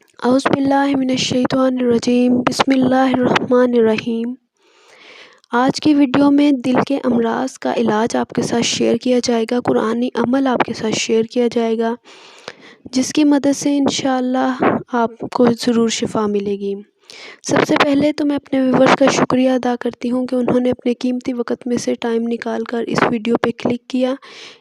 اعوذ باللہ من الشیطان الرجیم، بسم اللہ الرحمن الرحیم۔ آج کی ویڈیو میں دل کے امراض کا علاج آپ کے ساتھ شیئر کیا جائے گا، قرآنی عمل آپ کے ساتھ شیئر کیا جائے گا، جس کی مدد سے انشاءاللہ آپ کو ضرور شفا ملے گی۔ سب سے پہلے تو میں اپنے ویورز کا شکریہ ادا کرتی ہوں کہ انہوں نے اپنے قیمتی وقت میں سے ٹائم نکال کر اس ویڈیو پہ کلک کیا۔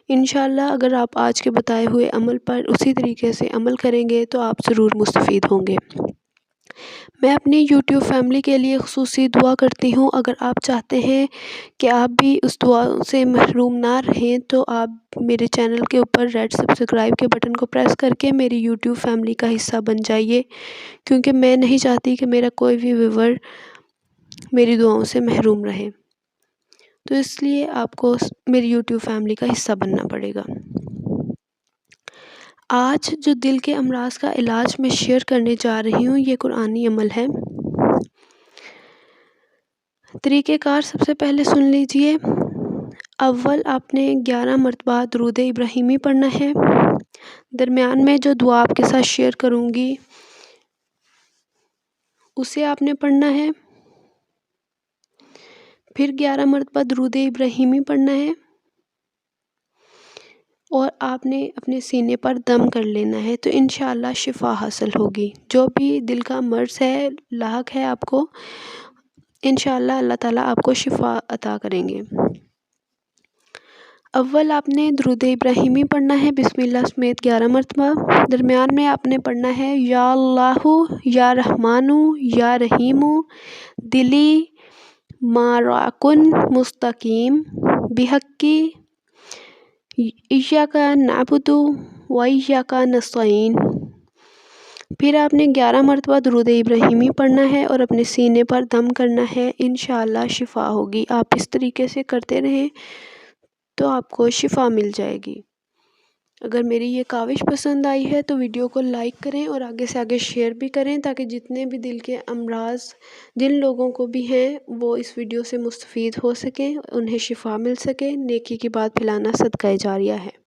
انشاءاللہ اگر آپ آج کے بتائے ہوئے عمل پر اسی طریقے سے عمل کریں گے تو آپ ضرور مستفید ہوں گے۔ میں اپنی یوٹیوب فیملی کے لیے خصوصی دعا کرتی ہوں۔ اگر آپ چاہتے ہیں کہ آپ بھی اس دعا سے محروم نہ رہیں تو آپ میرے چینل کے اوپر ریڈ سبسکرائب کے بٹن کو پریس کر کے میری یوٹیوب فیملی کا حصہ بن جائیے، کیونکہ میں نہیں چاہتی کہ میرا کوئی بھی ویور میری دعاؤں سے محروم رہے، تو اس لیے آپ کو میری یوٹیوب فیملی کا حصہ بننا پڑے گا۔ آج جو دل کے امراض کا علاج میں شیئر کرنے جا رہی ہوں یہ قرآنی عمل ہے۔ طریقہ کار سب سے پہلے سن لیجئے۔ اول آپ نے 11 مرتبہ درود ابراہیمی پڑھنا ہے۔ درمیان میں جو دعا آپ کے ساتھ شیئر کروں گی اسے آپ نے پڑھنا ہے۔ پھر 11 مرتبہ درود ابراہیمی پڑھنا ہے اور آپ نے اپنے سینے پر دم کر لینا ہے، تو انشاءاللہ شفا حاصل ہوگی۔ جو بھی دل کا مرض ہے لاحق ہے آپ کو، انشاءاللہ اللہ تعالیٰ آپ کو شفا عطا کریں گے۔ اول آپ نے درود ابراہیمی پڑھنا ہے بسم اللہ سمیت 11 مرتبہ۔ درمیان میں آپ نے پڑھنا ہے یا اللہ یا رحمن یا رحیم دلی ماراکن مستقیم بحقی ایاک نعبد و ایاک نستعین۔ پھر آپ نے 11 مرتبہ درود ابراہیمی پڑھنا ہے اور اپنے سینے پر دم کرنا ہے، انشاءاللہ شفا ہوگی۔ آپ اس طریقے سے کرتے رہیں تو آپ کو شفا مل جائے گی۔ اگر میری یہ کاوش پسند آئی ہے تو ویڈیو کو لائک کریں اور آگے سے آگے شیئر بھی کریں، تاکہ جتنے بھی دل کے امراض جن لوگوں کو بھی ہیں وہ اس ویڈیو سے مستفید ہو سکیں، انہیں شفا مل سکے۔ نیکی کی بات پھیلانا صدقہ جاریہ ہے۔